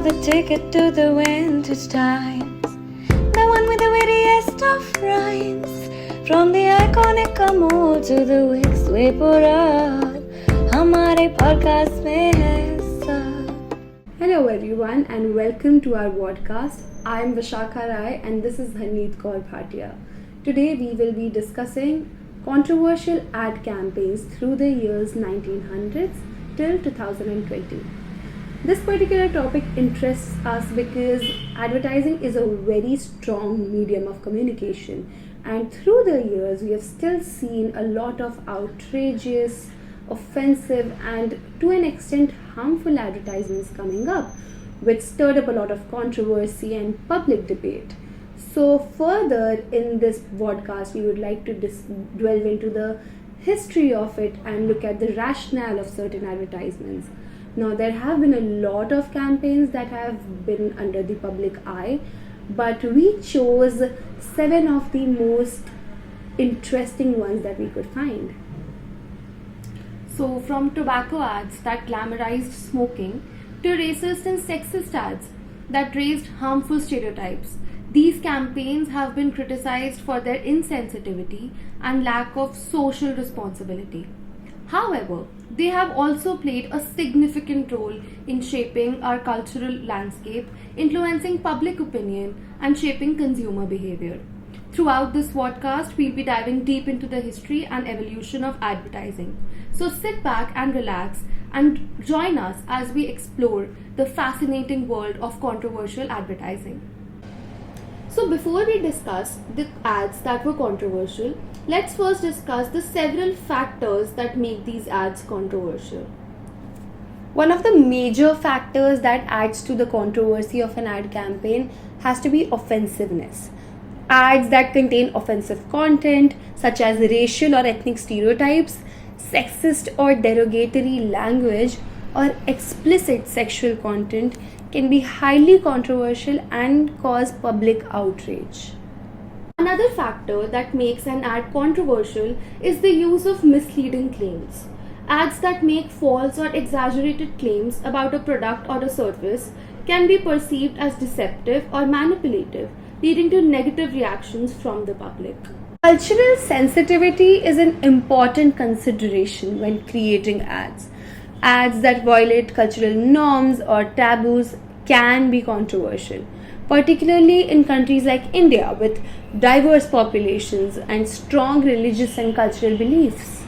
the ticket to the vintage times, the one with the wittiest of rhymes. From the iconic Amol to the Wix Vaporub, हमारे podcast में है सब. Hello everyone and welcome to our Vodcast. I am Vishakha Rai and this is Harneet Kaur Bhatia. Today we will be discussing controversial ad campaigns through the years 1900s till 2020. This particular topic interests us because advertising is a very strong medium of communication, and through the years we have still seen a lot of outrageous, offensive and to an extent harmful advertisements coming up, which stirred up a lot of controversy and public debate. So further in this podcast we would like to delve into the history of it and look at the rationale of certain advertisements. Now, there have been a lot of campaigns that have been under the public eye, but we chose 7 of the most interesting ones that we could find. So, from tobacco ads that glamorized smoking to racist and sexist ads that raised harmful stereotypes, these campaigns have been criticized for their insensitivity and lack of social responsibility. However, they have also played a significant role in shaping our cultural landscape, influencing public opinion, and shaping consumer behavior. Throughout this podcast, we'll be diving deep into the history and evolution of advertising. So sit back and relax and join us as we explore the fascinating world of controversial advertising. So before we discuss the ads that were controversial, let's first discuss the several factors that make these ads controversial. One of the major factors that adds to the controversy of an ad campaign has to be offensiveness. Ads that contain offensive content such as racial or ethnic stereotypes, sexist or derogatory language, or explicit sexual content can be highly controversial and cause public outrage. Another factor that makes an ad controversial is the use of misleading claims. Ads that make false or exaggerated claims about a product or a service can be perceived as deceptive or manipulative, leading to negative reactions from the public. Cultural sensitivity is an important consideration when creating ads. Ads that violate cultural norms or taboos can be controversial, particularly in countries like India with diverse populations and strong religious and cultural beliefs.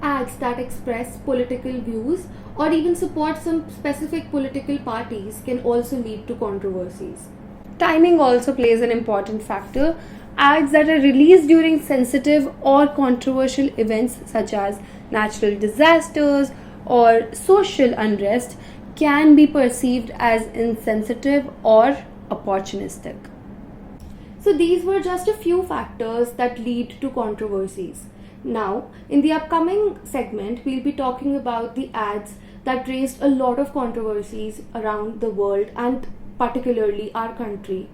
Ads that express political views or even support some specific political parties can also lead to controversies. Timing also plays an important factor. Ads that are released during sensitive or controversial events such as natural disasters or social unrest can be perceived as insensitive or opportunistic. So these were just a few factors that lead to controversies. Now, in the upcoming segment, we'll be talking about the ads that raised a lot of controversies around the world and particularly our country.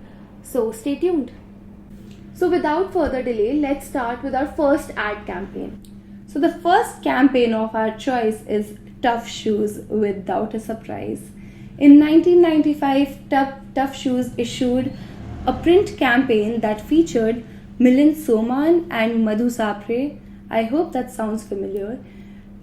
So stay tuned. So without further delay, let's start with our first ad campaign. So the first campaign of our choice is Tuff shoes without a surprise. In 1995, Tuff shoes issued a print campaign that featured Milind Soman and Madhu Sapre. I hope that sounds familiar.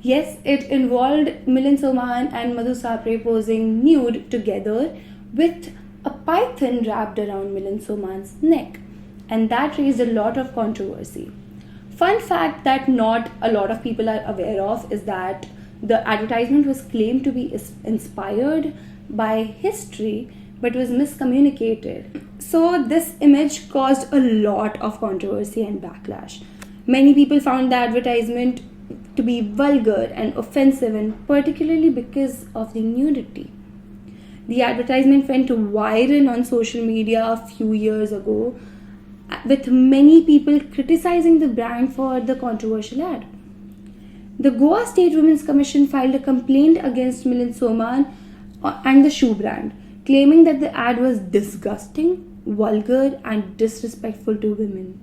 Yes, it involved Milind Soman and Madhu Sapre posing nude together with a python wrapped around Milind Soman's neck, and that raised a lot of controversy. Fun fact that not a lot of people are aware of is that the advertisement was claimed to be inspired by history but was miscommunicated. So this image caused a lot of controversy and backlash. Many people found the advertisement to be vulgar and offensive, and particularly because of the nudity. The advertisement went viral on social media a few years ago, with many people criticizing the brand for the controversial ad. The Goa State Women's Commission filed a complaint against Milind Soman and the shoe brand, claiming that the ad was disgusting, vulgar, and disrespectful to women.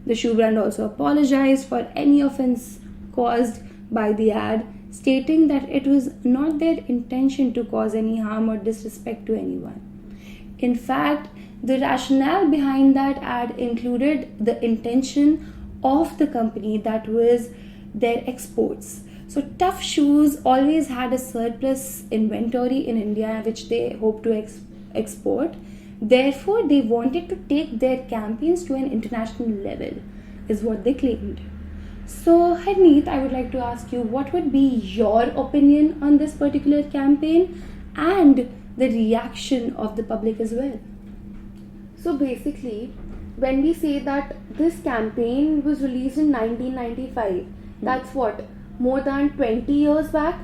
The shoe brand also apologized for any offense caused by the ad, stating that it was not their intention to cause any harm or disrespect to anyone. In fact, the rationale behind that ad included the intention of the company, that was their exports. So Tuff shoes always had a surplus inventory in India which they hope to export. Therefore, they wanted to take their campaigns to an international level, is what they claimed. So, Harneet, I would like to ask you, what would be your opinion on this particular campaign and the reaction of the public as well? So basically, when we say that this campaign was released in 1995, that's what, more than 20 years back.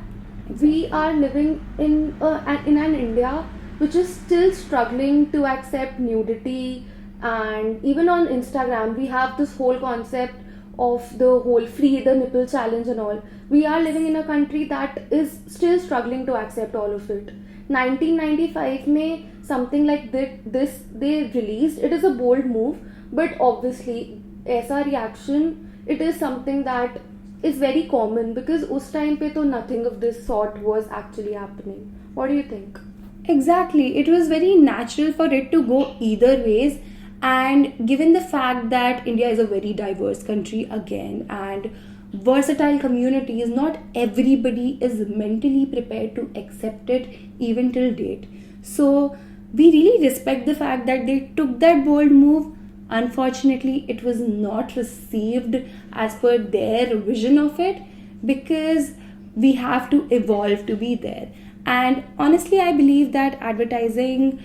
We are living in an India which is still struggling to accept nudity, and even on Instagram we have this whole concept of the whole free the nipple challenge and all. We are living in a country that is still struggling to accept all of it. 1995 में something like this they released. It is a bold move, but obviously ऐसा reaction, it is something that is very common because उस time पे तो nothing of this sort was actually happening. What do you think? Exactly, it was very natural for it to go either ways, and given the fact that India is a very diverse country again and versatile communities, not everybody is mentally prepared to accept it even till date. So we really respect the fact that they took that bold move. Unfortunately, it was not received as per their vision of it, because we have to evolve to be there. And honestly, I believe that advertising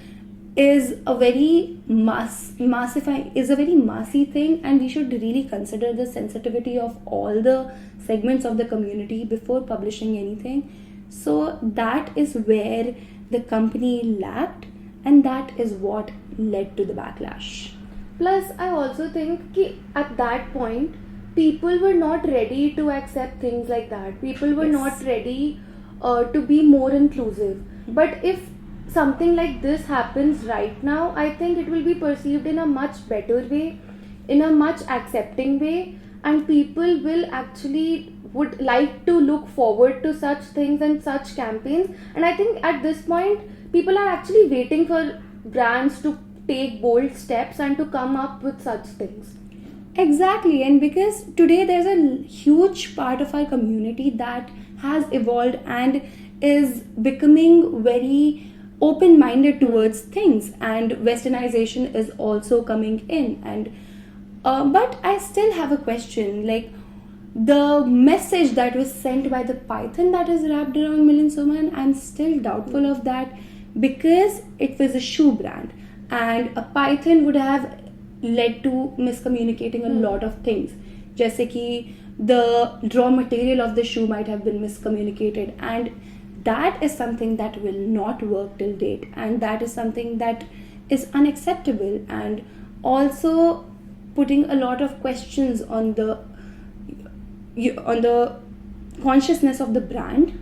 is a very massy thing, and we should really consider the sensitivity of all the segments of the community before publishing anything. So that is where the company lacked, and that is what led to the backlash. Plus, I also think that at that point, people were not ready to accept things like that. People were not ready to be more inclusive. But if something like this happens right now, I think it will be perceived in a much better way, in a much accepting way, and people will actually would like to look forward to such things and such campaigns. And I think at this point, people are actually waiting for brands to take bold steps and to come up with such things. Exactly, and because today there's a huge part of our community that has evolved and is becoming very open-minded towards things, and westernization is also coming in. And but I still have a question, like the message that was sent by the python that is wrapped around Milind Soman, I'm still doubtful of that, because it was a shoe brand, and a python would have led to miscommunicating a lot of things. जैसे कि the raw material of the shoe might have been miscommunicated, and that is something that will not work till date, and that is something that is unacceptable, and also putting a lot of questions on the consciousness of the brand,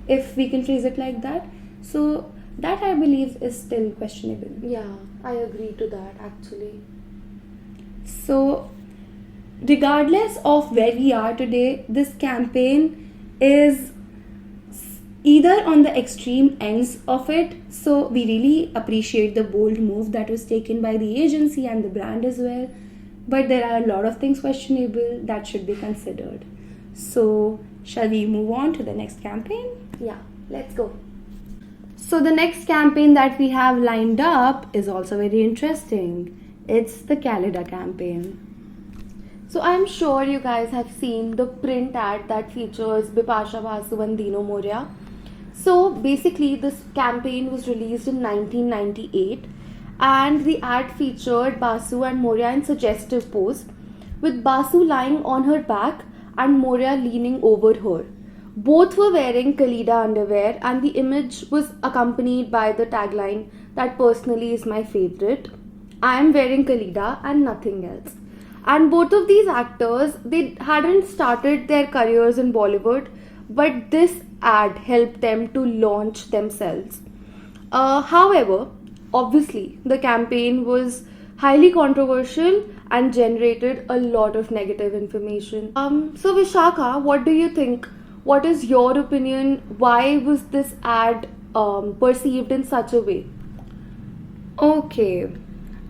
if we can phrase it like that. So that, I believe, is still questionable. Yeah, I agree to that actually. So regardless of where we are today, this campaign is either on the extreme ends of it. So we really appreciate the bold move that was taken by the agency and the brand as well, but there are a lot of things questionable that should be considered. So shall we move on to the next campaign? Yeah, let's go. So the next campaign that we have lined up is also very interesting. It's the Calida campaign. So I'm sure you guys have seen the print ad that features Bipasha Basu and Dino Moria. So basically this campaign was released in 1998, and the ad featured Basu and Moria in suggestive pose, with Basu lying on her back and Moria leaning over her. Both were wearing Calida underwear, and the image was accompanied by the tagline that personally is my favorite: I am wearing Calida and nothing else. And both of these actors, they hadn't started their careers in Bollywood, but this ad helped them to launch themselves. However, obviously, the campaign was highly controversial and generated a lot of negative information. So Vishaka, what do you think? what is your opinion? Why was this ad perceived in such a way? Okay,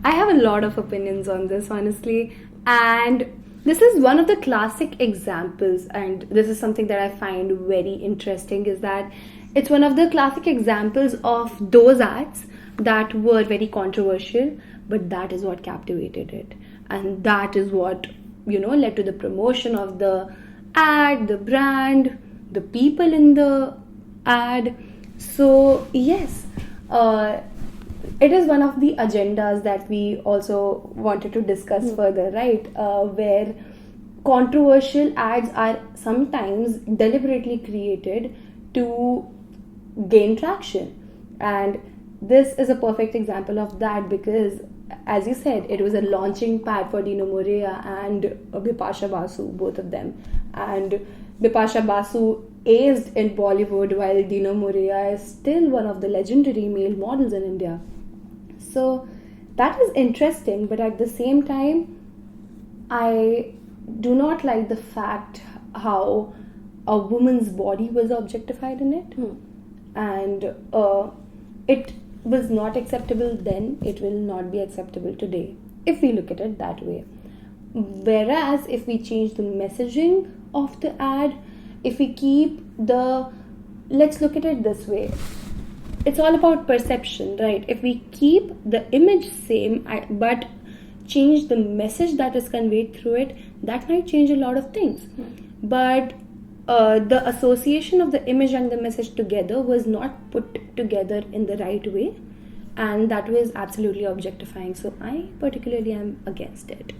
I have a lot of opinions on this, honestly, and this is one of the classic examples, and this is something that I find very interesting, is that it's one of the classic examples of those ads that were very controversial, but that is what captivated it, and that is what, led to the promotion of the ad, the brand, the people in the ad. So yes, it is one of the agendas that we also wanted to discuss further, right? Where controversial ads are sometimes deliberately created to gain traction, and this is a perfect example of that, because as you said, it was a launching pad for Dino Morea and Bipasha Basu, both of them. And Bipasha Basu aged in Bollywood, while Dino Morea is still one of the legendary male models in India. So that is interesting, but at the same time, I do not like the fact how a woman's body was objectified in it, and it was not acceptable then, it will not be acceptable today if we look at it that way. Whereas if we change the messaging of the ad, if we keep let's look at it this way, it's all about perception, right? If we keep the image same but change the message that is conveyed through it, that might change a lot of things. But the association of the image and the message together was not put together in the right way, and that was absolutely objectifying. So I particularly am against it.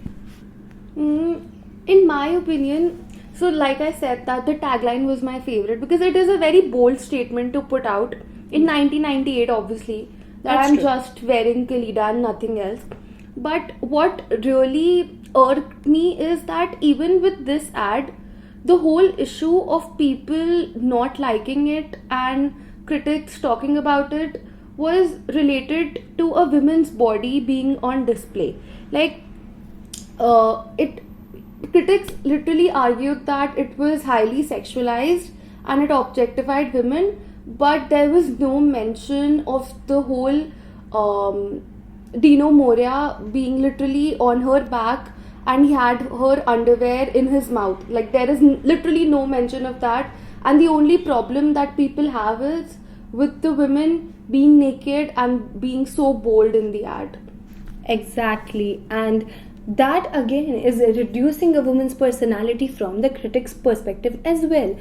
In my opinion, so like I said, that the tagline was my favorite because it is a very bold statement to put out in 1998, obviously, that That's I'm true. just wearing Calida and nothing else. But what really irked me is that even with this ad, the whole issue of people not liking it and critics talking about it was related to a woman's body being on display. Like, critics literally argued that it was highly sexualized and it objectified women, but there was no mention of the whole Dino Morea being literally on her back and he had her underwear in his mouth. Like, there is literally no mention of that, and the only problem that people have is with the women being naked and being so bold in the ad. Exactly, and that again is reducing a woman's personality from the critic's perspective as well.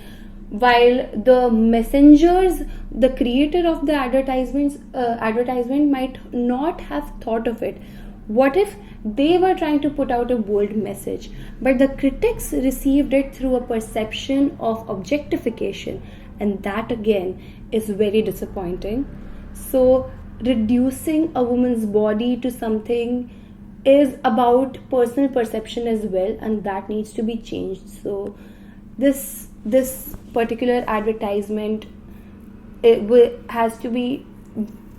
While the messengers, the creator of the advertisement might not have thought of it. What if they were trying to put out a bold message, but the critics received it through a perception of objectification, and that again is very disappointing. So reducing a woman's body to something is about personal perception as well, and that needs to be changed. So this particular advertisement, has to be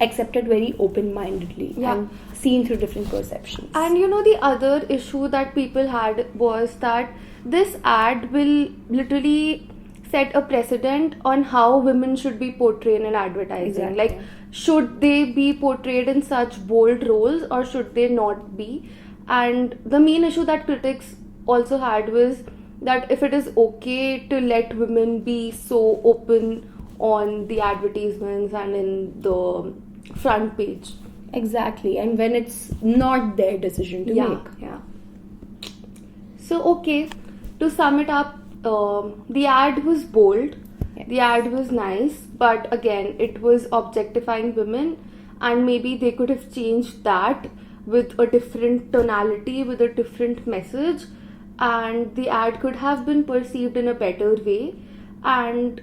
accepted very open-mindedly and seen through different perceptions. And the other issue that people had was that this ad will literally set a precedent on how women should be portrayed in advertising. Exactly. Like, should they be portrayed in such bold roles or should they not be? And the main issue that critics also had was that if it is okay to let women be so open on the advertisements and in the front page. Exactly, and when it's not their decision to make. Yeah. So, okay, to sum it up, the ad was bold, the ad was nice, but again, it was objectifying women, and maybe they could have changed that with a different tonality, with a different message, and the ad could have been perceived in a better way. And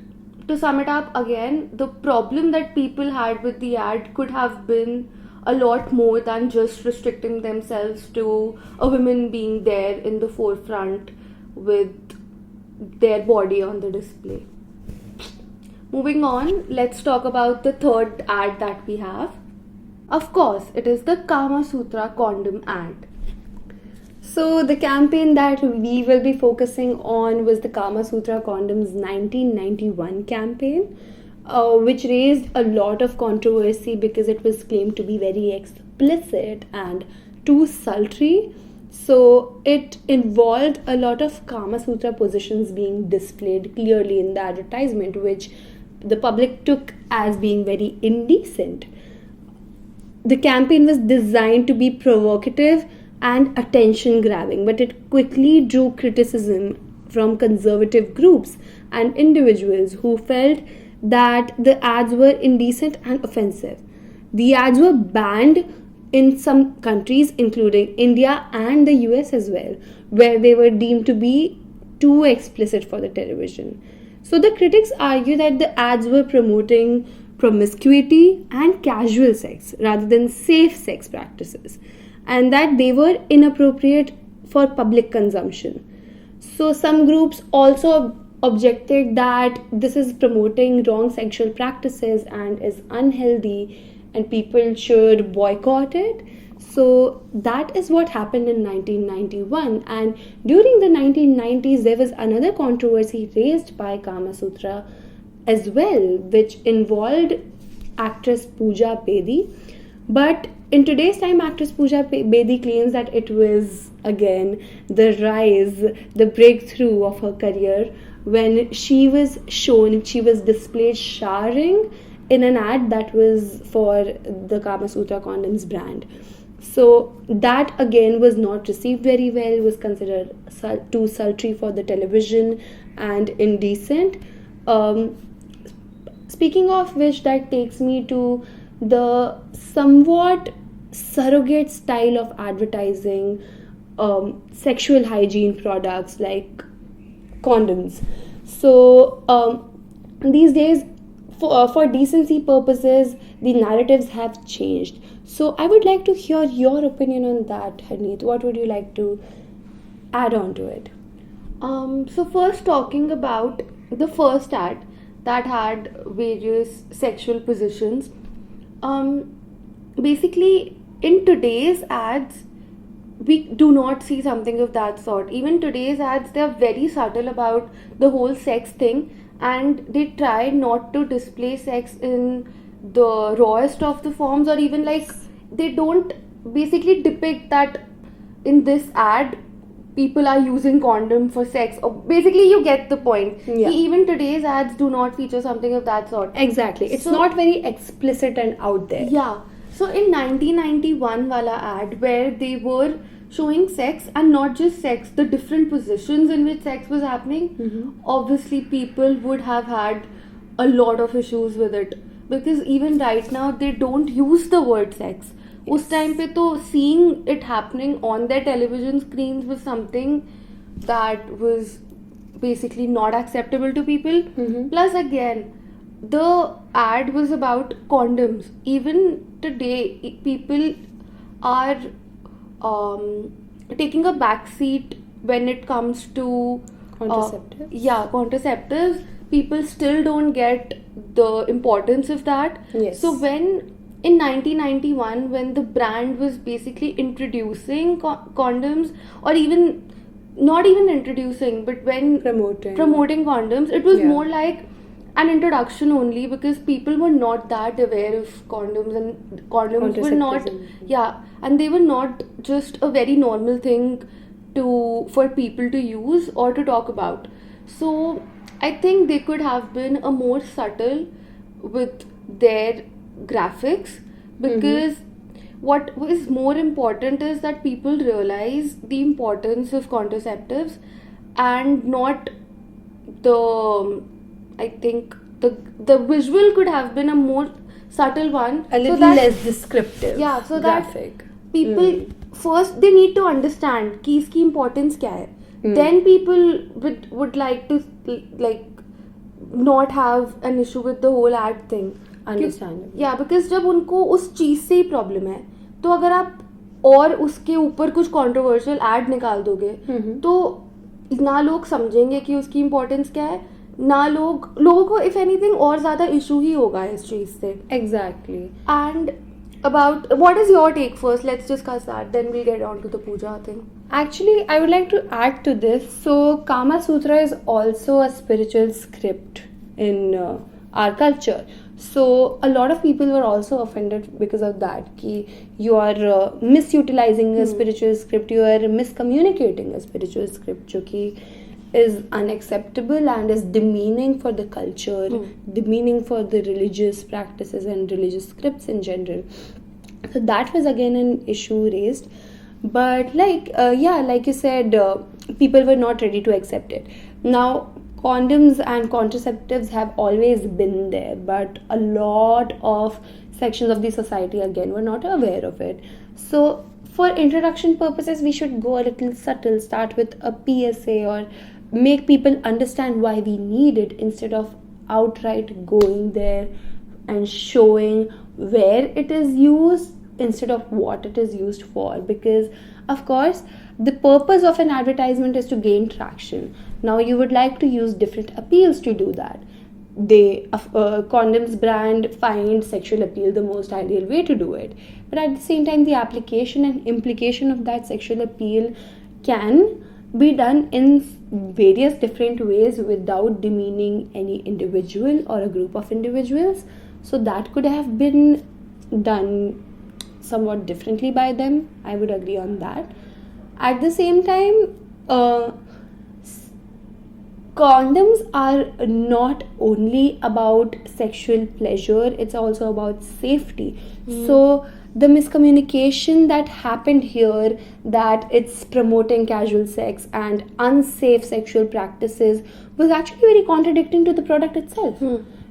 to sum it up again, the problem that people had with the ad could have been a lot more than just restricting themselves to a woman being there in the forefront with their body on the display. Moving on, let's talk about the third ad that we have. Of course, it is the Kama Sutra condom ad. So the campaign that we will be focusing on was the Kama Sutra Condoms 1991 campaign, which raised a lot of controversy because it was claimed to be very explicit and too sultry. So it involved a lot of Kama Sutra positions being displayed clearly in the advertisement, which the public took as being very indecent. The campaign was designed to be provocative and attention grabbing, but it quickly drew criticism from conservative groups and individuals who felt that the ads were indecent and offensive. The ads were banned in some countries, including India and the US as well, where they were deemed to be too explicit for the television. So the critics argue that the ads were promoting promiscuity and casual sex rather than safe sex practices, and that they were inappropriate for public consumption. So some groups also objected that this is promoting wrong sexual practices and is unhealthy and people should boycott it. So that is what happened in 1991, and during the 1990s there was another controversy raised by Kama Sutra as well, which involved actress Pooja Bedi. But in today's time, actress Pooja Bedi claims that it was again the rise, the breakthrough of her career when she was displayed showering in an ad that was for the Kama Sutra condoms brand. So that again was not received very well, was considered too sultry for the television and indecent. Speaking of which, that takes me to the somewhat surrogate style of advertising sexual hygiene products like condoms. So these days, for decency purposes, the narratives have changed. So I would like to hear your opinion on that, Harneet. What would you like to add on to it? So first, talking about the first ad that had various sexual positions. Basically, in today's ads, we do not see something of that sort. Even today's ads, they are very subtle about the whole sex thing, and they try not to display sex in the rawest of the forms, or even like they don't basically depict that in this ad people are using condom for sex, or basically you get the point. Yeah. Even today's ads do not feature something of that sort. Exactly. It's not very explicit and out there. Yeah. So in 1991 wala ad, where they were showing sex, and not just sex, the different positions in which sex was happening, obviously people would have had a lot of issues with it, because even right now they don't use the word sex. Us time pe to seeing it happening on their television screens was something that was basically not acceptable to people. Plus again, the ad was about condoms. Even today, people are taking a back seat when it comes to Contraceptives. Contraceptives. People still don't get the importance of that. Yes. So when in 1991, when the brand was basically introducing condoms, or even not even introducing, but when promoting condoms, it was more like an introduction only, because people were not that aware of condoms, and condoms were not and they were not just a very normal thing for people to use or to talk about. So I think they could have been a more subtle with their graphics, because what is more important is that people realize the importance of contraceptives, and not the I think the visual could have been a more subtle one, A little less descriptive. Yeah, so graphic. that people first they need to understand कि इसकी importance क्या है. Then people would like to like not have an issue with the whole ad thing. Understandable. Yeah, because जब उनको उस चीज़ से ही problem है, तो अगर आप और उसके ऊपर कुछ कंट्रोवर्शियल एड निकाल दोगे, तो ना लोग समझेंगे कि उसकी इम्पोर्टेंस क्या है, ना लोगों को इफ एनीथिंग और ज़्यादा इशू ही होगा इस चीज़ से. Exactly. And about what is your take first? Let's discuss that. Then we'll get on to the puja thing. Actually, I would like to add to this. So, Kama Sutra is also a spiritual script in our culture. So, a lot of people were also offended because of that. Ki you are misutilizing a spiritual script, you are miscommunicating a spiritual script, jo ki is unacceptable and is demeaning for the culture, demeaning for the religious practices and religious scripts in general. So that was again an issue raised, but like you said, people were not ready to accept it. Now condoms and contraceptives have always been there, but a lot of sections of the society again were not aware of it. So for introduction purposes, we should go a little subtle, start with a PSA or make people understand why we need it instead of outright going there and showing where it is used instead of what it is used for. Because of course the purpose of an advertisement is to gain traction. Now you would like to use different appeals to do that. They condoms brand find sexual appeal the most ideal way to do it, but at the same time the application and implication of that sexual appeal can be done in various different ways without demeaning any individual or a group of individuals. So that could have been done somewhat differently by them. I would agree on that. At the same time, condoms are not only about sexual pleasure, it's also about safety. So the miscommunication that happened here, that it's promoting casual sex and unsafe sexual practices, was actually very contradicting to the product itself,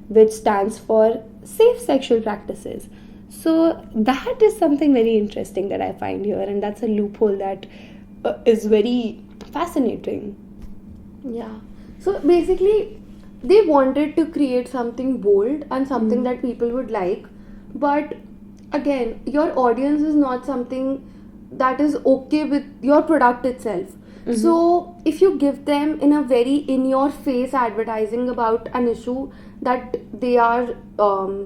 which stands for safe sexual practices. So that is something very interesting that I find here, and that's a loophole that is very fascinating. Yeah. So basically, they wanted to create something bold and something that people would like, but again, your audience is not something that is okay with your product itself. So if you give them in a very in your face advertising about an issue that they are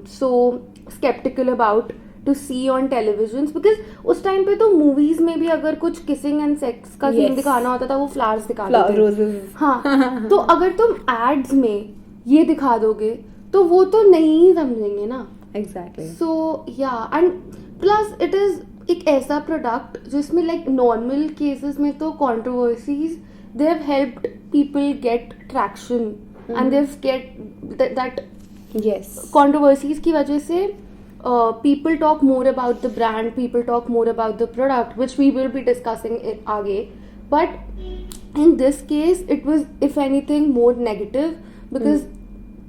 so skeptical about to see on televisions, because उस time पे तो movies में भी अगर कुछ kissing and sex का scene दिखाना होता था वो flowers दिखाते थे, roses. हाँ तो अगर तुम ads में ये दिखा दोगे तो वो तो नहीं समझेंगे ना. Exactly. So yeah, and plus it is एक ऐसा product जिसमें like normal cases में तो controversies, they have helped people get traction and they've get that Yes. controversies की वजह से people talk more about the brand, people talk more about the product, which we will be discussing it आगे. But in this case it was if anything more negative because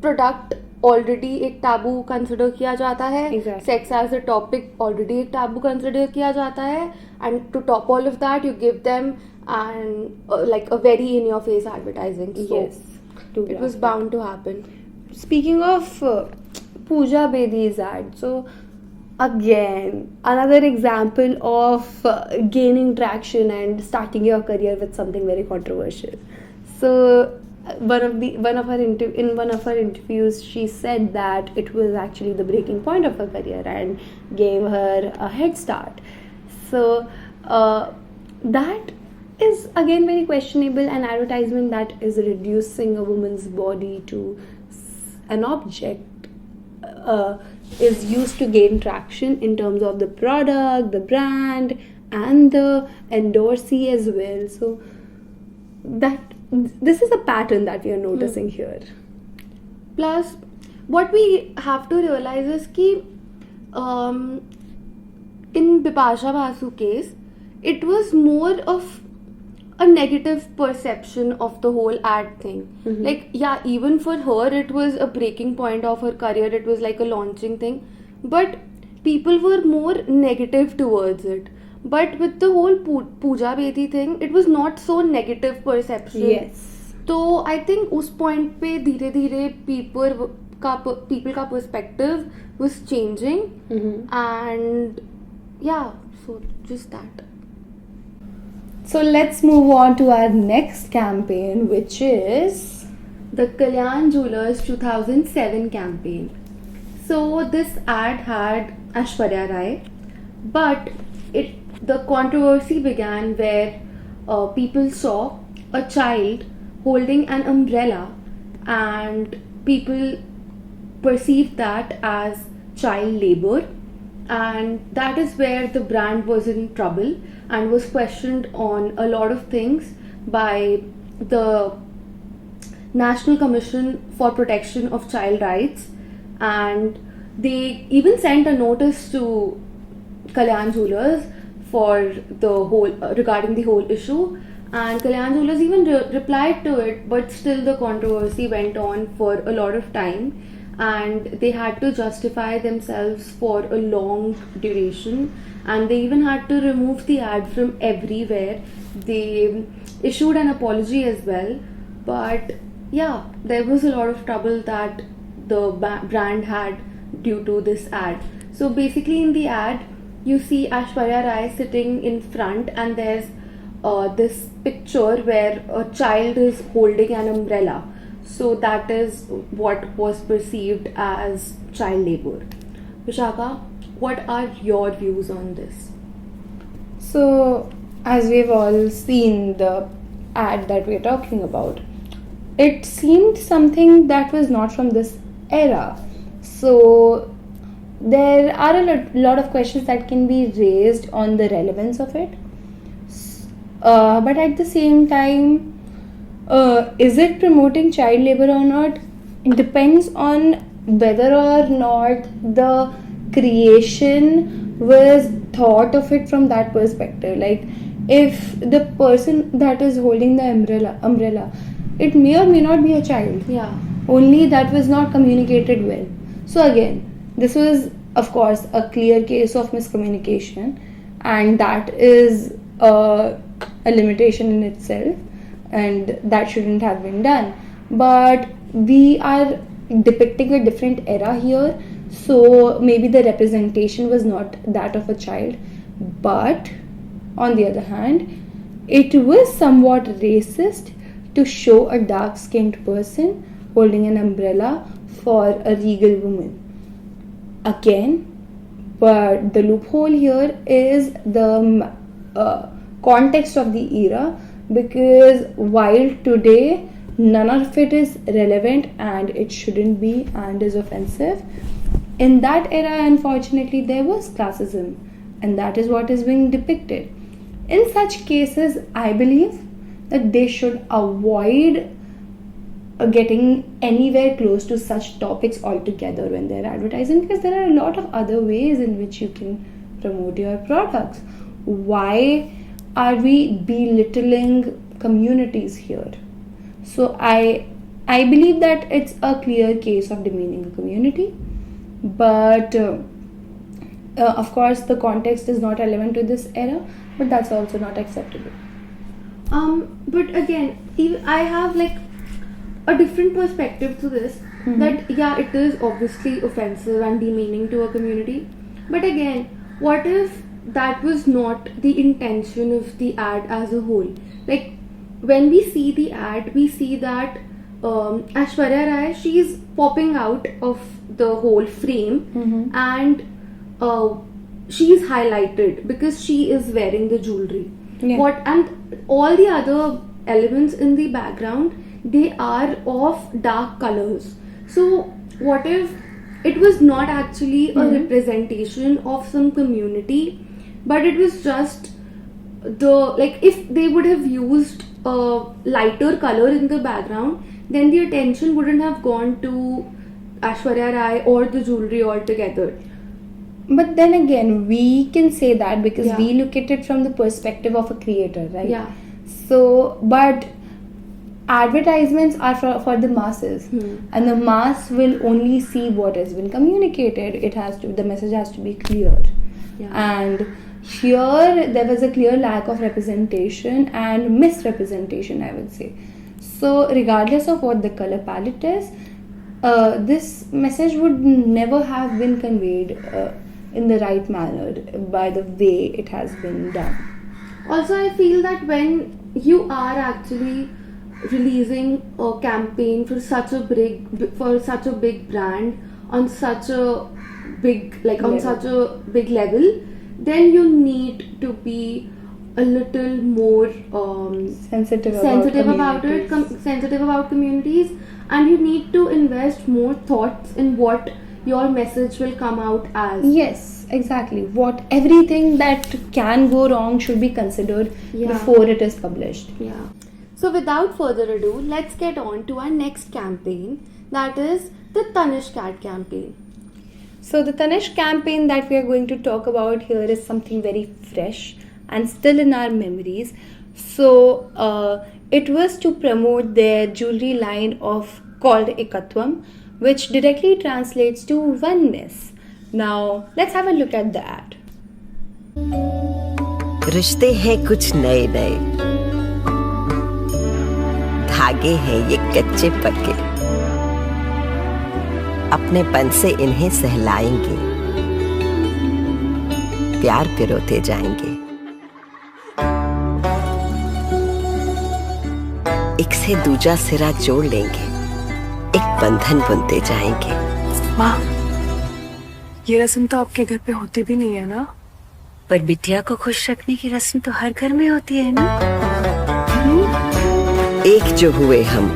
product already एक taboo consider किया जाता है. Exactly. Sex as a topic already एक taboo consider किया जाता है, and to top all of that you give them and like a very in your face advertising. So Yes. it was bound to happen. Speaking of Pooja Bedi's ad, so again another example of gaining traction and starting your career with something very controversial. So one of her interviews she said that it was actually the breaking point of her career and gave her a head start. So that is again very questionable. An advertisement that is reducing a woman's body to an object is used to gain traction in terms of the product, the brand, and the endorsee as well. So that this is a pattern that we are noticing here. Plus, what we have to realize is कि in Bipasha Basu case, it was more of a negative perception of the whole ad thing. Like, yeah, even for her, it was a breaking point of her career. It was like a launching thing. But people were more negative towards it. But with the whole Pooja Bedi thing, it was not so negative perception. Yes. So I think उस point पे धीरे धीरे people का perspective was changing. And yeah, so just that. So let's move on to our next campaign, which is The Kalyan Jewelers 2007 campaign. So this ad had Aishwarya Rai, but the controversy began where people saw a child holding an umbrella, and people perceived that as child labor, and that is where the brand was in trouble and was questioned on a lot of things by the National Commission for Protection of Child Rights, and they even sent a notice to Kalyan Jewelers for the whole regarding the whole issue, and Kalyan Jewelers even replied to it, but still the controversy went on for a lot of time, and they had to justify themselves for a long duration, and they even had to remove the ad from everywhere. They issued an apology as well, but yeah, there was a lot of trouble that the brand had due to this ad. So basically in the ad you see Aishwarya Rai sitting in front, and there's this picture where a child is holding an umbrella. So that is what was perceived as child labor. Vishaka, what are your views on this? So, as we've all seen the ad that we're talking about, it seemed something that was not from this era. So, there are a lot of questions that can be raised on the relevance of it. But at the same time, is it promoting child labor or not? It depends on whether or not the creation was thought of it from that perspective. Like, if the person that is holding the umbrella, it may or may not be a child. Yeah. Only that was not communicated well. So again, this was of course a clear case of miscommunication, and that is a limitation in itself, and that shouldn't have been done. But we are depicting a different era here, so maybe the representation was not that of a child, but on the other hand, it was somewhat racist to show a dark-skinned person holding an umbrella for a regal woman. Again, but the loophole here is the context of the era, because while today none of it is relevant and it shouldn't be and is offensive, in that era unfortunately there was classism, and that is what is being depicted. In such cases, I believe that they should avoid getting anywhere close to such topics altogether when they're advertising, because there are a lot of other ways in which you can promote your products. Why are we belittling communities here? So I believe that it's a clear case of demeaning a community, but of course the context is not relevant to this era, but that's also not acceptable. But again, I have like a different perspective to this. That yeah, it is obviously offensive and demeaning to a community, but again, what if that was not the intention of the ad as a whole? Like, when we see the ad, we see that Aishwarya Rai, she's popping out of the whole frame, and she's highlighted because she is wearing the jewelry. Yeah. And all the other elements in the background, they are of dark colors. So what if it was not actually a representation of some community, but it was just if they would have used a lighter color in the background, then the attention wouldn't have gone to Aishwarya Rai or the jewelry altogether. But then again, we can say that because Yeah. we look at it from the perspective of a creator, right? Yeah. So, but advertisements are for the masses, and the mass will only see what has been communicated. The message has to be clear. Yeah. And here there was a clear lack of representation and misrepresentation, I would say. So regardless of what the color palette is, this message would never have been conveyed in the right manner by the way it has been done. Also, I feel that when you are actually releasing a campaign for such a big brand on such a big, like on Level. such a big level, then you need to be a little more Sensitive about it, sensitive about communities, and you need to invest more thoughts in what your message will come out as. Yes, exactly. What everything that can go wrong should be considered Yeah. before it is published. Yeah. So without further ado, let's get on to our next campaign, that is the Tanishq ad campaign. So the Tanishq campaign that we are going to talk about here is something very fresh and still in our memories. So it was to promote their jewelry line of called Ekatvam, which directly translates to oneness. Now let's have a look at the ad. रिश्ते हैं कुछ नए नए, धागे हैं ये कच्चे पक्के, अपनेपन से इन्हें सहलाएंगे, प्यार पिरोते जाएंगे, एक से दूजा सिरा जोड़ लेंगे, एक बंधन बुनते जाएंगे। माँ, ये रस्म तो आपके घर पे होती भी नहीं है ना? पर बिटिया को खुश रखने की रस्म तो हर घर में होती है ना? एक जो हुए हम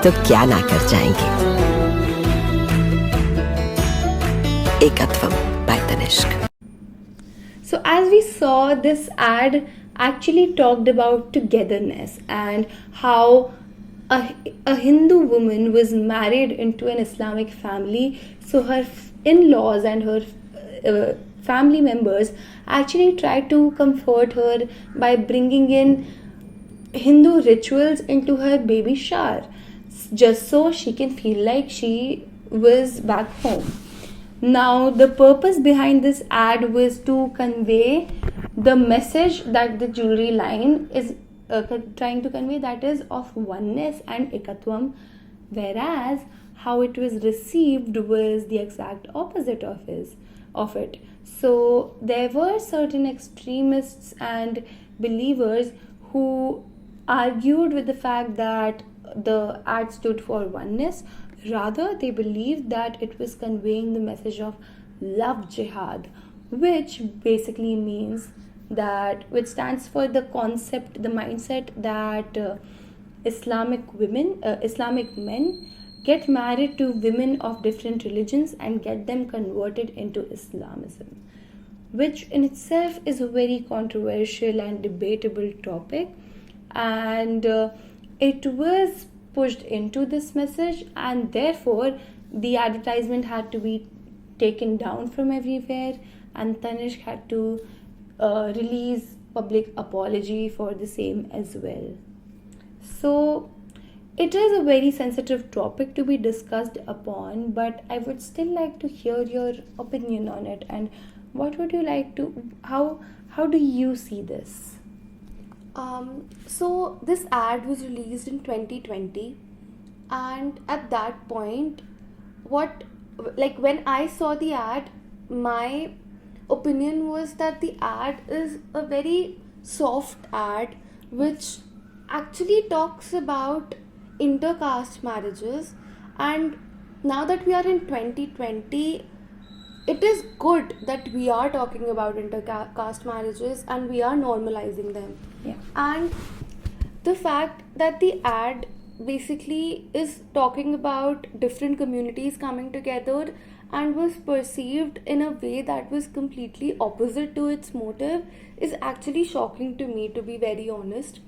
तो क्या ना कर जाएंगे। एकत्वम by Tanishq. So as we saw, this ad actually talked about togetherness and how a Hindu woman was married into an Islamic family, so her in-laws and her family members actually tried to comfort her by bringing in Hindu rituals into her baby shower, just so she can feel like she was back home. Now, the purpose behind this ad was to convey the message that the jewelry line is trying to convey, that is of oneness and ekatvam, whereas how it was received was the exact opposite of it. So there were certain extremists and believers who argued with the fact that the ad stood for oneness. Rather, they believed that it was conveying the message of love jihad, which basically means that, which stands for the concept, the mindset that Islamic men get married to women of different religions and get them converted into Islamism, which in itself is a very controversial and debatable topic, and it was pushed into this message, and therefore the advertisement had to be taken down from everywhere, and Tanishq had to release public apology for the same as well. So it is a very sensitive topic to be discussed upon, but I would still like to hear your opinion on it, and what would you like to, how do you see this? So this ad was released in 2020, and at that point, when I saw the ad, my opinion was that the ad is a very soft ad which actually talks about intercaste marriages. And now that we are in 2020, it is good that we are talking about intercaste marriages and we are normalizing them. Yeah. And the fact that the ad basically is talking about different communities coming together and was perceived in a way that was completely opposite to its motive is actually shocking to me, to be very honest.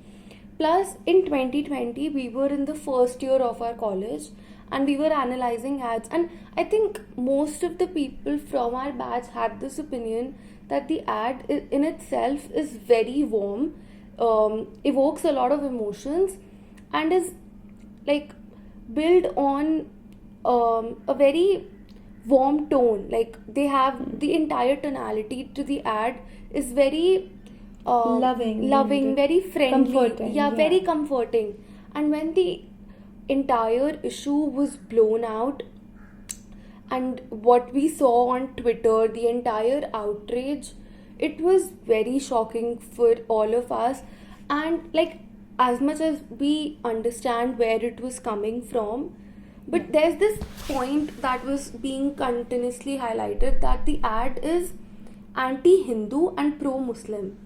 Plus, in 2020, we were in the first year of our college and we were analyzing ads, and I think most of the people from our batch had this opinion that the ad in itself is very warm, evokes a lot of emotions, and is like built on a very warm tone. Like they have the entire tonality to the ad is very Loving, very friendly, comforting, yeah. very comforting. And when the entire issue was blown out and what we saw on Twitter, the entire outrage, it was very shocking for all of us. And like, as much as we understand where it was coming from, But there's this point that was being continuously highlighted, that the ad is anti-Hindu and pro-Muslim.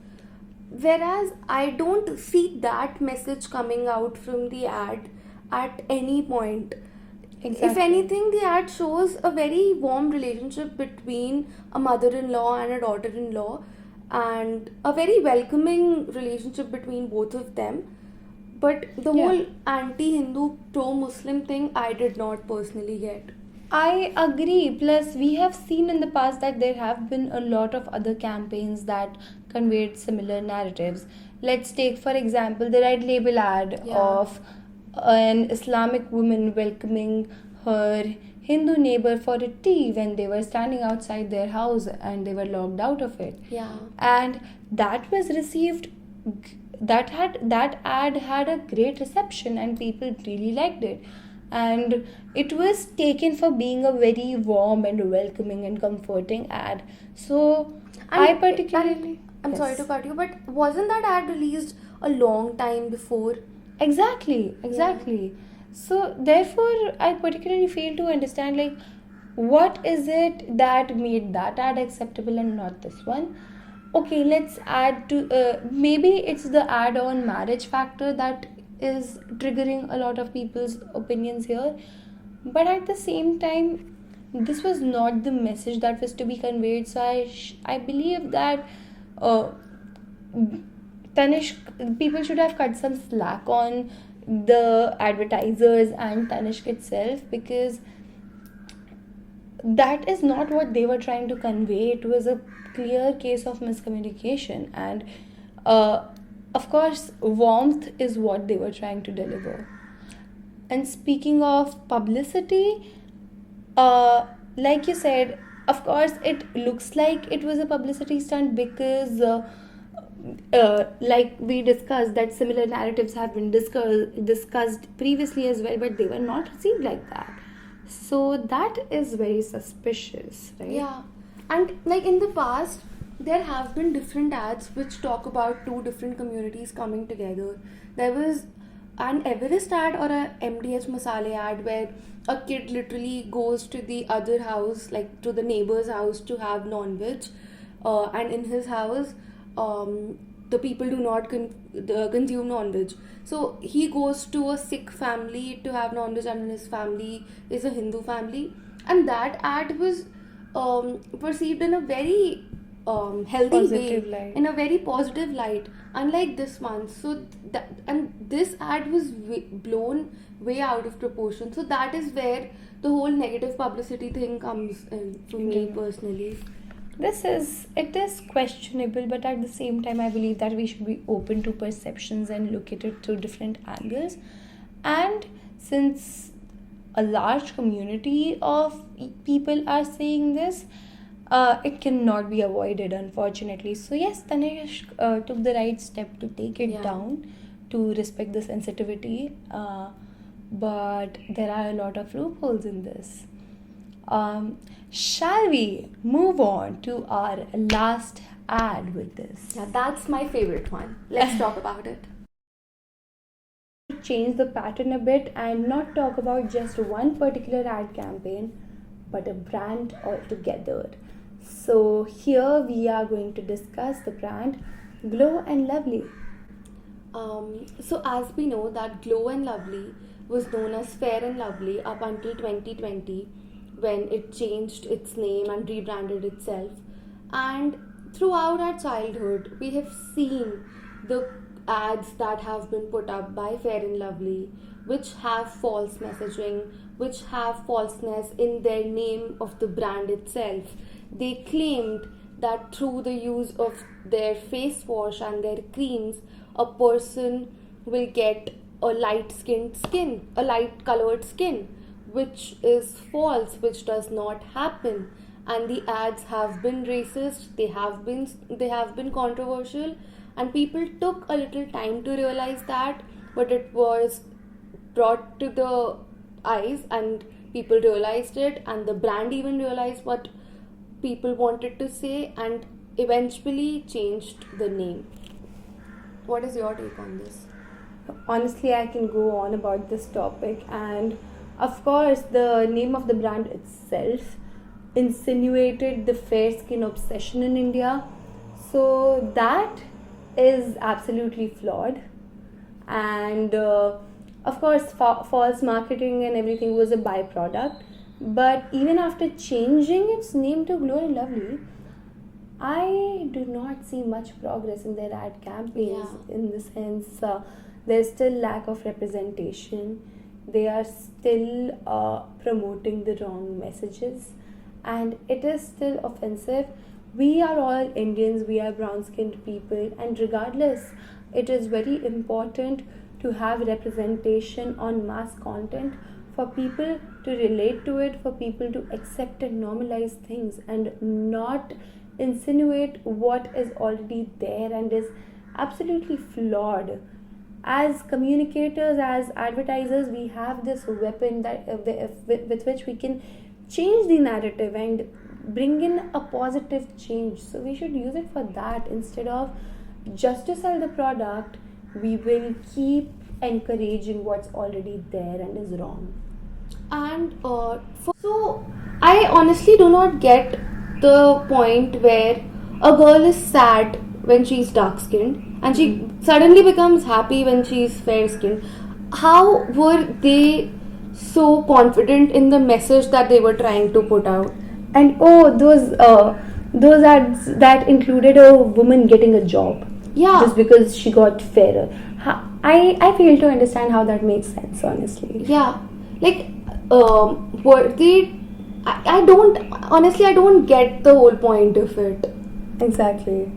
Whereas I don't see that message coming out from the ad at any point. Exactly. If anything, the ad shows a very warm relationship between a mother-in-law and a daughter-in-law, and a very welcoming relationship between both of them. But the whole anti-Hindu, pro-Muslim thing, I did not personally get. I agree. Plus, we have seen in the past that there have been a lot of other campaigns that conveyed similar narratives. Let's take, for example, the Red Label ad of an Islamic woman welcoming her Hindu neighbor for a tea when they were standing outside their house and they were locked out of it. Yeah. And that was received. That ad had a great reception and people really liked it. And it was taken for being a very warm and welcoming and comforting ad. So I particularly... I'm sorry to cut you, but wasn't that ad released a long time before? Exactly. So therefore, I particularly fail to understand, like, what is it that made that ad acceptable and not this one? Okay, let's add to... maybe it's the add-on marriage factor that is triggering a lot of people's opinions here. But at the same time, this was not the message that was to be conveyed. So I believe that Tanishq, people should have cut some slack on the advertisers and Tanishq itself, because that is not what they were trying to convey. It was a clear case of miscommunication, and of course, warmth is what they were trying to deliver. And speaking of publicity, like you said, of course, it looks like it was a publicity stunt because, like we discussed, that similar narratives have been discussed previously as well, but they were not received like that. So that is very suspicious, right? Yeah. And like in the past, there have been different ads which talk about two different communities coming together. There was an Everest ad or a MDH Masale ad where a kid literally goes to the other house, like to the neighbor's house, to have non-veg, and in his house the people do not consume non-veg. So he goes to a Sikh family to have non-veg, and his family is a Hindu family, and that ad was perceived in a very healthy Positive way, light. in a very positive light, unlike this one. So this ad was blown way out of proportion. So that is where the whole negative publicity thing comes in for me personally. It is questionable, but at the same time, I believe that we should be open to perceptions and look at it through different angles. And since a large community of people are saying this, it cannot be avoided, unfortunately. So yes, Tanishq took the right step to take it down, to respect the sensitivity, but there are a lot of loopholes in this. Shall we move on to our last ad with this? Yeah, that's my favorite one. Let's talk about it. Change the pattern a bit and not talk about just one particular ad campaign, but a brand altogether. So here we are going to discuss the brand Glow and Lovely. So as we know that Glow and Lovely was known as Fair and Lovely up until 2020, when it changed its name and rebranded itself. And throughout our childhood, we have seen the ads that have been put up by Fair and Lovely, which have false messaging, which have falseness in their name of the brand itself. They claimed that through the use of their face wash and their creams, a person will get a light colored skin, which is false, which does not happen. And the ads have been racist, they have been controversial, and people took a little time to realize that, but it was brought to the eyes and people realized it, and the brand even realized what people wanted to say and eventually changed the name. What is your take on this? Honestly, I can go on about this topic, and Of course, the name of the brand itself insinuated the fair skin obsession in India. So that is absolutely flawed. And of course, false marketing and everything was a byproduct. But even after changing its name to Glow and Lovely, I do not see much progress in their ad campaigns. In the sense, there's still lack of representation. They are still promoting the wrong messages, and it is still offensive. We are all Indians, we are brown skinned people, and regardless, it is very important to have representation on mass content for people to relate to it, for people to accept and normalize things, and not insinuate what is already there and is absolutely flawed. As communicators, as advertisers, we have this weapon that with which we can change the narrative and bring in a positive change. So we should use it for that instead of just to sell the product. We will keep encouraging what's already there and is wrong. And so I honestly do not get the point where a girl is sad when she's dark skinned and she suddenly becomes happy when she's fair skinned. How were they so confident in the message that they were trying to put out? And those ads that included a woman getting a job, just because she got fairer. I fail to understand how that makes sense, honestly. Yeah, like were they? I don't get the whole point of it. Exactly.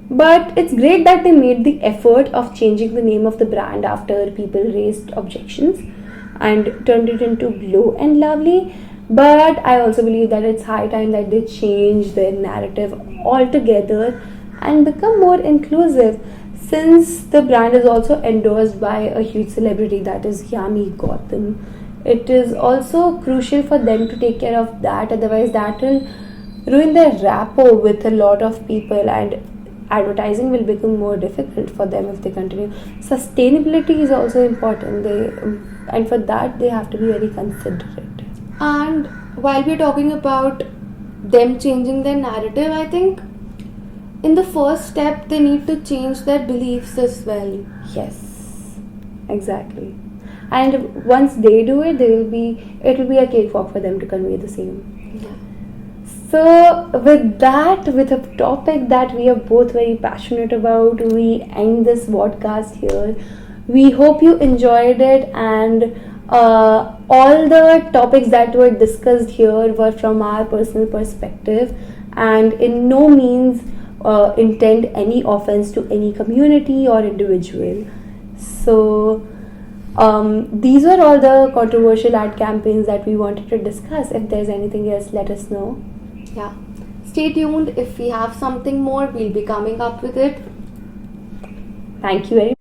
But it's great that they made the effort of changing the name of the brand after people raised objections and turned it into Glow and Lovely. But I also believe that it's high time that they change their narrative altogether and become more inclusive, since the brand is also endorsed by a huge celebrity, that is Yami Gautam. It is also crucial for them to take care of that, otherwise that will ruin their rapport with a lot of people and advertising will become more difficult for them if they continue. Sustainability is also important, and for that they have to be very considerate. And while we're talking about them changing their narrative, I think in the first step they need to change their beliefs as well. Yes, exactly. And once they do it, it will be a cakewalk for them to convey the same. Yeah. So with that, with a topic that we are both very passionate about, we end this podcast here. We hope you enjoyed it, and all the topics that were discussed here were from our personal perspective and in no means intend any offense to any community or individual. So these were all the controversial ad campaigns that we wanted to discuss. If there's anything else, let us know. Yeah. Stay tuned. If we have something more, we'll be coming up with it. Thank you very much.